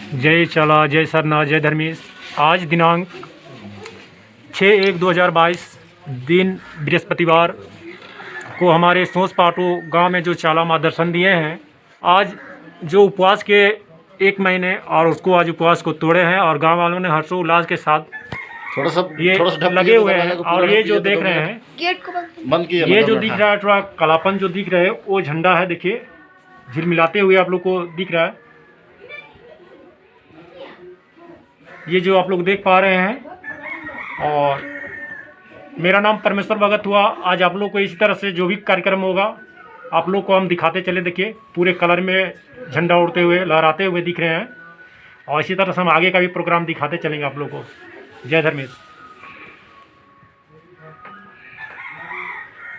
जय चला, जय सरनाथ, जय धर्मेश। आज दिनांक 6/1/2022 दिन बृहस्पतिवार को हमारे सोस पाटू गांव में जो चाला माँ दर्शन दिए हैं। आज जो उपवास के 1 महीने और उसको आज उपवास को तोड़े हैं और गांव वालों ने हर्षोल्लास के साथ ये लगे हुए हैं। और ये जो देख रहे हैं बंद किया, ये जो दिख रहा है थोड़ा कालापन जो दिख रहा है वो झंडा है। देखिए झिलमिलाते हुए आप लोग को दिख रहा है। ये जो आप लोग देख पा रहे हैं। और मेरा नाम परमेश्वर भगत हुआ। आज आप लोग को इसी तरह से जो भी कार्यक्रम होगा आप लोग को हम दिखाते चले। देखिए पूरे कलर में झंडा उड़ते हुए लहराते हुए दिख रहे हैं। और इसी तरह से हम आगे का भी प्रोग्राम दिखाते चलेंगे आप लोग को। जय धर्मेश।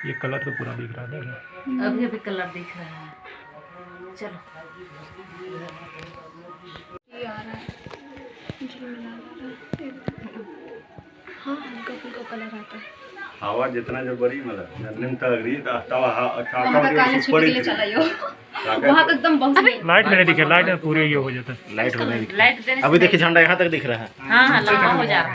ये कलर तो पूरा दिख रहा है। अभी अभी कलर दिख रहा है। चलो हाँ, हल्का फुल्का कलर आता है। हवा जितना जो बड़ी मतलब निम्ता लगी तवा काले छुपके ले चला यो वहाँ तक एकदम बहुत लाइट मैंने दिखे, लाइट में पूरे ये हो जाता है। लाइट होने लाइट अभी देखिए झंडा यहाँ तक दिख रहा है। हाँ हाँ लंबा हो जा रहा है।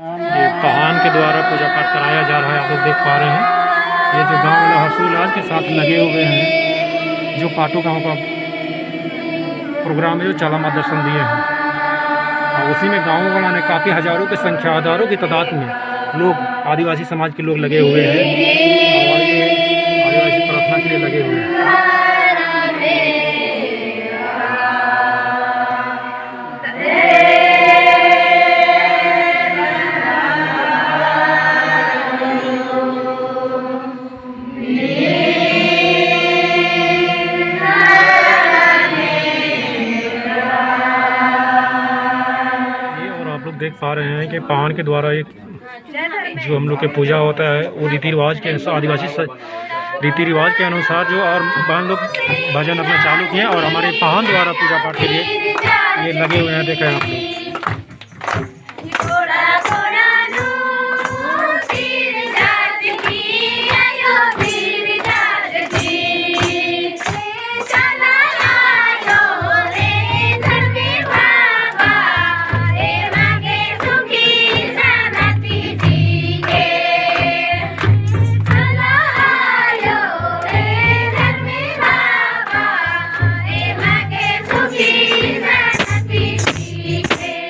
ये पहान के द्वारा पूजा पाठ कराया जा रहा है। आप लोग देख पा रहे हैं ये जो गांव वाला हर्षोल्लास के साथ लगे हुए हैं। जो पाटू गांव का प्रोग्राम है जो चाला माँ दर्शन दिए हैं और उसी में गाँव वाला ने काफ़ी हज़ारों की संख्या, हज़ारों की तादाद में लोग आदिवासी समाज के लोग लगे हुए हैं और ये आदिवासी प्रार्थना के लिए लगे हुए हैं। देख पा रहे हैं कि पान के द्वारा एक जो हम लोग के पूजा होता है वो रीति रिवाज के अनुसार, आदिवासी रीति रिवाज के अनुसार जो और बहन लोग भजन अपना चालू किए और हमारे पान द्वारा पूजा पाठ के लिए ये लगे हुए हैं। देखें आप लोग। Okay.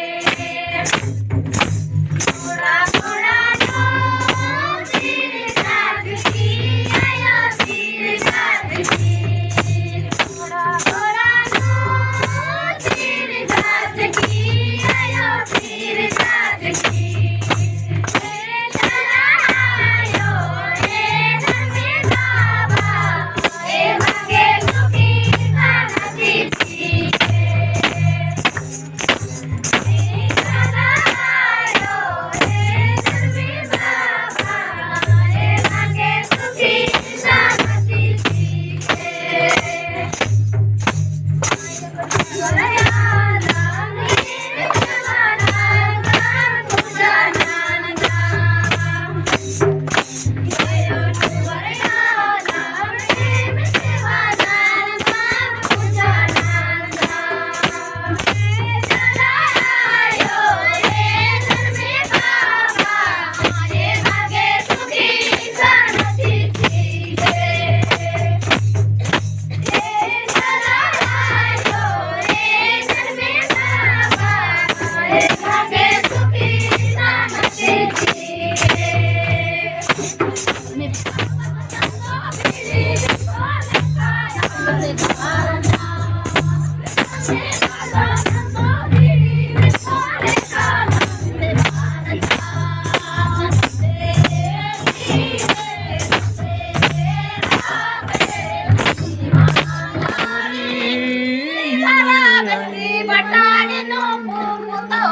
बसी बटाने नो पुतो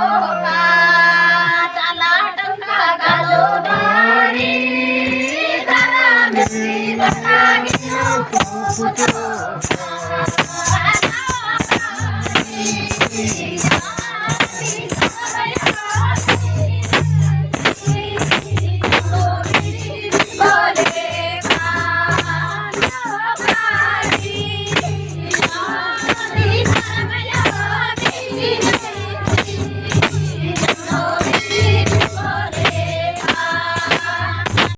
का चला टंका गालो बारी धरा बसी बटाने नो पुतो